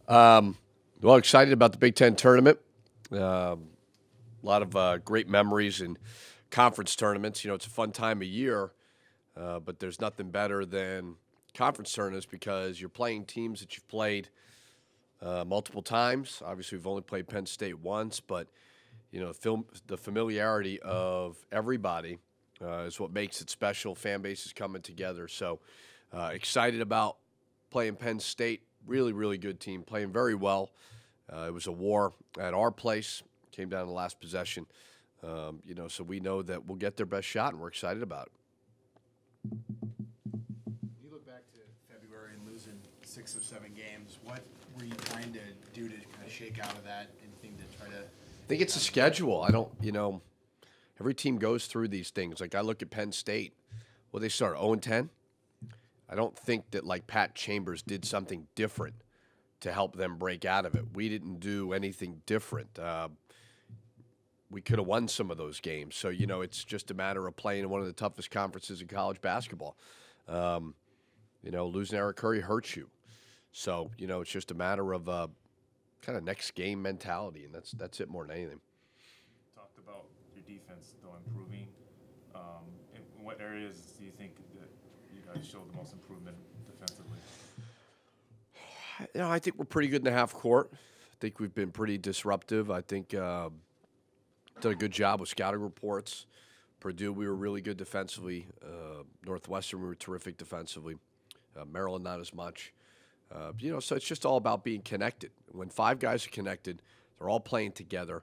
Well, excited about the Big Ten tournament. A lot of great memories in conference tournaments. You know, it's a fun time of year, but there's nothing better than conference tournaments because you're playing teams that you've played multiple times. Obviously, we've only played Penn State once, but you know, the familiarity of everybody is what makes it special. Fan bases coming together, so excited about playing Penn State. Really, really good team, playing very well. It was a war at our place. Came down to the last possession. You know, so we know that we'll get their best shot, and we're excited about it. You look back to February and losing 6 of 7 games. What were you trying to do to kind of shake out of that? Anything to try to? I think it's a schedule. I don't, you know, every team goes through these things. Like I look at Penn State. Well, they start 0-10. I don't think that like Pat Chambers did something different to help them break out of it. We didn't do anything different. We could have won some of those games. So, you know, it's just a matter of playing in one of the toughest conferences in college basketball. You know, losing Eric Curry hurts you. So, you know, it's just a matter of kind of next game mentality, and that's it more than anything. Talked about your defense, though, improving. In what areas do you think that you guys showed the most improvement defensively? You know, I think we're pretty good in the half court. I think we've been pretty disruptive. I think done a good job with scouting reports. Purdue, we were really good defensively. Northwestern, we were terrific defensively. Maryland, not as much. You know, so it's just all about being connected. When 5 guys are connected, they're all playing together.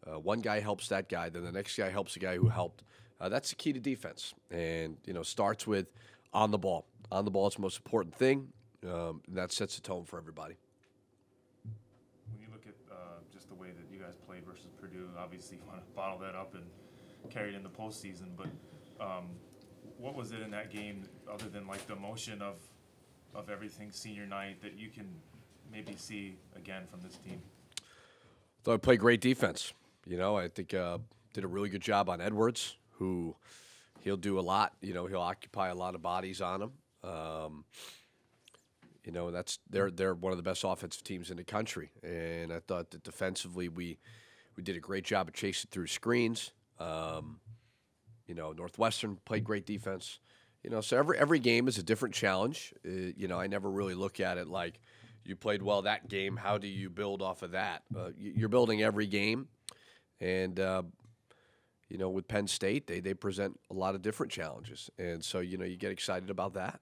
One guy helps that guy, then the next guy helps the guy who helped. That's the key to defense. And, you know, starts with on the ball. On the ball is the most important thing. And that sets the tone for everybody. When you look at just the way that you guys played versus Purdue, obviously you want to bottle that up and carry it in the postseason. But what was it in that game, other than like the emotion of everything senior night, that you can maybe see again from this team? Thought I played great defense. You know, I think did a really good job on Edwards, who he'll do a lot. You know, he'll occupy a lot of bodies on him. You know, they're one of the best offensive teams in the country, and I thought that defensively we did a great job of chasing through screens. You know, Northwestern played great defense. You know, so every game is a different challenge. You know, I never really look at it like you played well that game. How do you build off of that? You're building every game, and you know, with Penn State, they present a lot of different challenges, and so you know you get excited about that.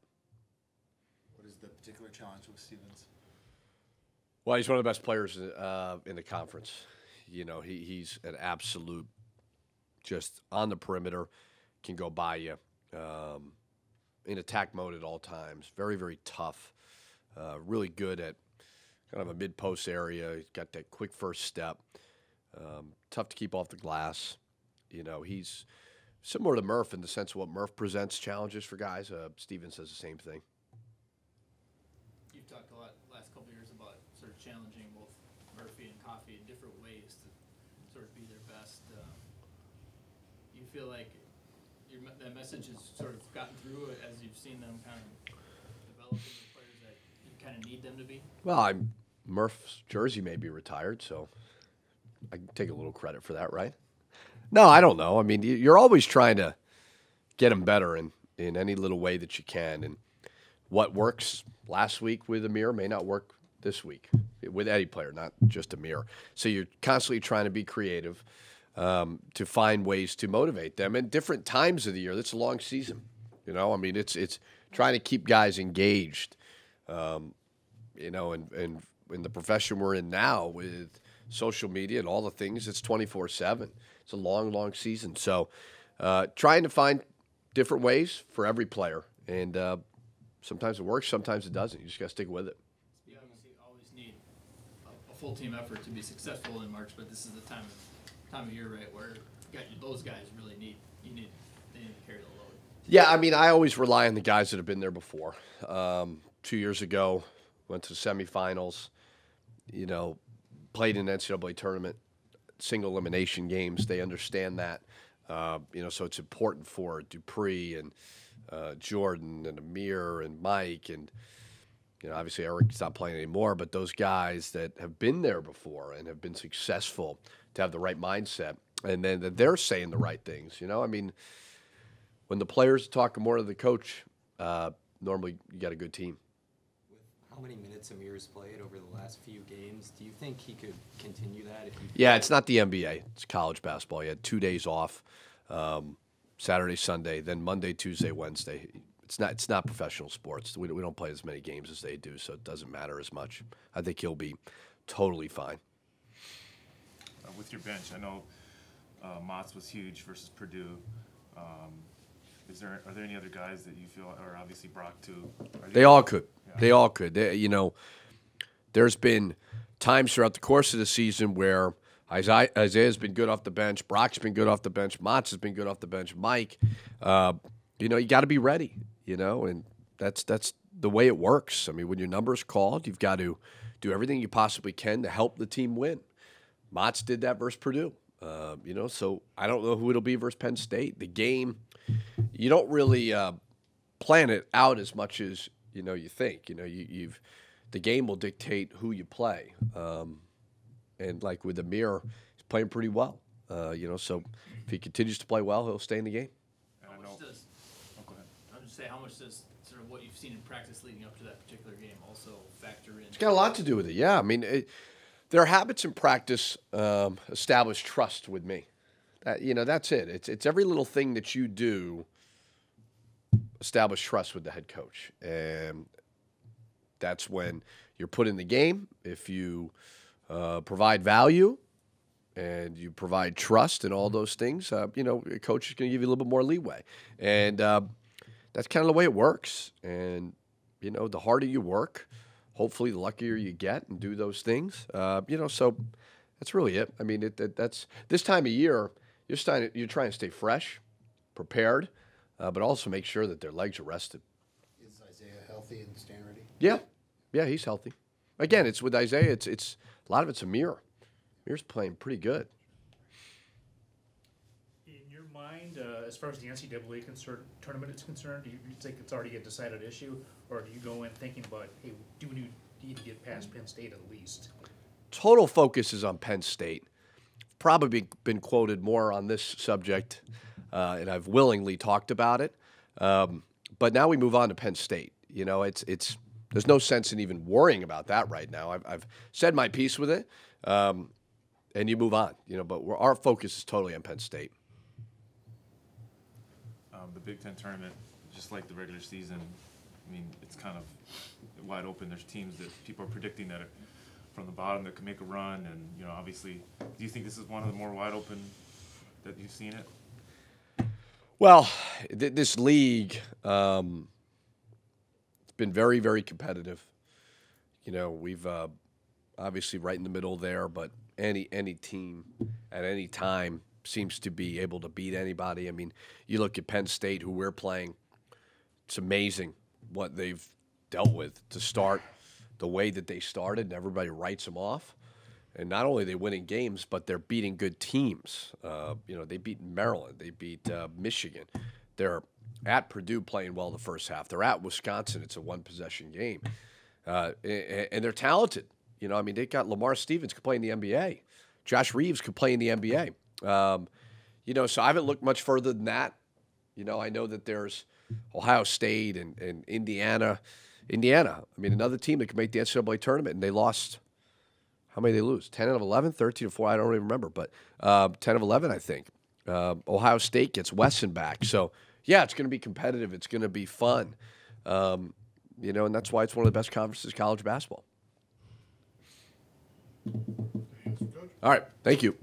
What is the particular challenge with Stevens? Well, he's one of the best players in the conference. You know, he's an absolute, just on the perimeter, can go by you. In attack mode at all times. Very, very tough. Really good at kind of a mid-post area. He's got that quick first step. Tough to keep off the glass. You know, he's similar to Murph in the sense of what Murph presents challenges for guys. Stevens says the same thing. You've talked a lot last couple of years about sort of challenging both Murphy and Coffey in different ways to sort of be their best. You feel like that message has sort of gotten through as you've seen them kind of develop into the players that you kind of need them to be? Well, Murph's jersey may be retired, so I can take a little credit for that, right? No, I don't know. I mean, you're always trying to get them better in any little way that you can. And what works last week with Amir may not work this week with any player, not just Amir. So you're constantly trying to be creative. To find ways to motivate them at different times of the year. That's a long season, you know. I mean, it's trying to keep guys engaged, you know, and in the profession we're in now with social media and all the things, it's 24/7. It's a long, long season. So, trying to find different ways for every player, and sometimes it works, sometimes it doesn't. You just got to stick with it. You obviously always need a full team effort to be successful in March, but this is the time of year, right, where those guys really they need to carry the load. Yeah, I mean, I always rely on the guys that have been there before. 2 years ago, went to the semifinals, you know, played in the NCAA tournament, single elimination games. They understand that, you know, so it's important for Dupree and Jordan and Amir and Mike and, obviously Eric's not playing anymore, but those guys that have been there before and have been successful to have the right mindset, and then that they're saying the right things. I mean, when the players are talking more to the coach, normally you got a good team. With how many minutes Amir's played over the last few games, do you think he could continue that? Yeah, it's not the NBA. It's college basketball. He had 2 days off, Saturday, Sunday, then Monday, Tuesday, Wednesday. It's not professional sports. We don't play as many games as they do, so it doesn't matter as much. I think he'll be totally fine. With your bench, I know Mott's was huge versus Purdue. Are there any other guys that you feel, or obviously Brock too? They all could. Yeah. They all could. There's been times throughout the course of the season where Isaiah's been good off the bench, Brock's been good off the bench, Mott's has been good off the bench, Mike. You got to be ready. And that's the way it works. I mean, when your number is called, you've got to do everything you possibly can to help the team win. Mott's did that versus Purdue. So I don't know who it'll be versus Penn State. The game, you don't really plan it out as much as you think. The game will dictate who you play. And like with Amir, he's playing pretty well. So if he continues to play well, he'll stay in the game. How much does sort of what you've seen in practice leading up to that particular game also factor in? It's got a lot to do with it. Yeah, I mean, their habits in practice establish trust with me. That's it. It's every little thing that you do establish trust with the head coach, and that's when you're put in the game. If you provide value and you provide trust and all those things, a coach is going to give you a little bit more leeway, and that's kind of the way it works. And, the harder you work, hopefully the luckier you get and do those things. So that's really it. I mean, that's this time of year, you're trying to stay fresh, prepared, but also make sure that their legs are rested. Is Isaiah healthy and staying ready? Yeah, he's healthy. Again, it's with Isaiah, it's a lot of it's Amir. Amir's playing pretty good. Mind, as far as the NCAA tournament is concerned, do you think it's already a decided issue, or do you go in thinking about, hey, do we need to get past Penn State at least? Total focus is on Penn State. Probably been quoted more on this subject, and I've willingly talked about it. But now we move on to Penn State. There's no sense in even worrying about that right now. I've said my piece with it, and you move on. But our focus is totally on Penn State. The Big Ten tournament, just like the regular season, I mean, it's kind of wide open. There's teams that people are predicting that are from the bottom that can make a run, and obviously, do you think this is one of the more wide open that you've seen it? Well, this league, it's been very, very competitive. We've obviously right in the middle there, but any team at any time seems to be able to beat anybody. I mean, you look at Penn State, who we're playing, it's amazing what they've dealt with to start the way that they started, and everybody writes them off. And not only are they winning games, but they're beating good teams. They beat Maryland. They beat Michigan. They're at Purdue playing well the first half. They're at Wisconsin. It's a one-possession game. And they're talented. They got Lamar Stevens could play in the NBA. Josh Reeves could play in the NBA. So I haven't looked much further than that. I know that there's Ohio State and Indiana. Another team that could make the NCAA tournament, and they lost. How many did they lose? 10 out of 11, 13 to 4. I don't even remember, but 10 of 11, I think. Ohio State gets Wesson back. So, yeah, it's going to be competitive. It's going to be fun. And that's why it's one of the best conferences in college basketball. All right. Thank you.